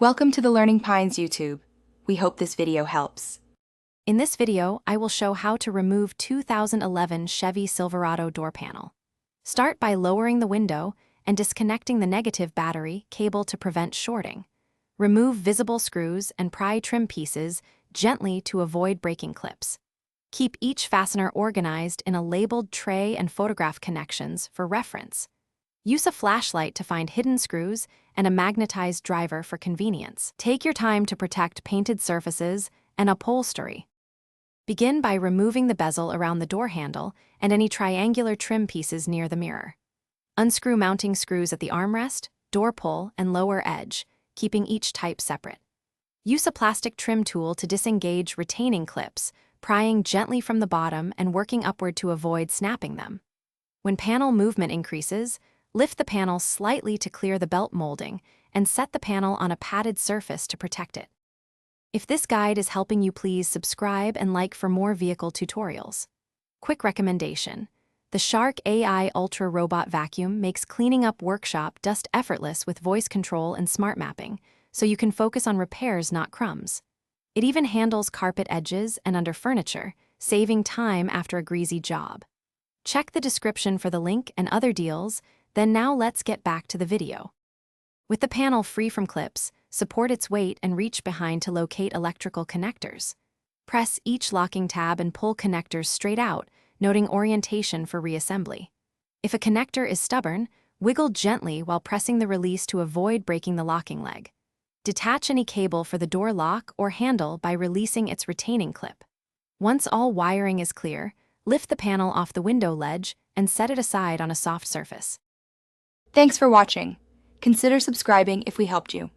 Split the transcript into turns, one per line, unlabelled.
Welcome to the Learning Pines YouTube. We hope this video helps.
In this video, I will show how to remove 2011 Chevy Silverado door panel. Start by lowering the window and disconnecting the negative battery cable to prevent shorting. Remove visible screws and pry trim pieces gently to avoid breaking clips. Keep each fastener organized in a labeled tray and photograph connections for reference. Use a flashlight to find hidden screws and a magnetized driver for convenience. Take your time to protect painted surfaces and upholstery. Begin by removing the bezel around the door handle and any triangular trim pieces near the mirror. Unscrew mounting screws at the armrest, door pull, and lower edge, keeping each type separate. Use a plastic trim tool to disengage retaining clips, prying gently from the bottom and working upward to avoid snapping them. When panel movement increases, lift the panel slightly to clear the belt molding and set the panel on a padded surface to protect it. If this guide is helping you, please subscribe and like for more vehicle tutorials. Quick recommendation: the Shark AI Ultra Robot Vacuum makes cleaning up workshop dust effortless with voice control and smart mapping, so you can focus on repairs, not crumbs. It even handles carpet edges and under furniture, saving time after a greasy job. Check the description for the link and other deals. Then now let's get back to the video. With the panel free from clips, support its weight and reach behind to locate electrical connectors. Press each locking tab and pull connectors straight out, noting orientation for reassembly. If a connector is stubborn, wiggle gently while pressing the release to avoid breaking the locking leg. Detach any cable for the door lock or handle by releasing its retaining clip. Once all wiring is clear, lift the panel off the window ledge and set it aside on a soft surface.
Thanks for watching. Consider subscribing if we helped you.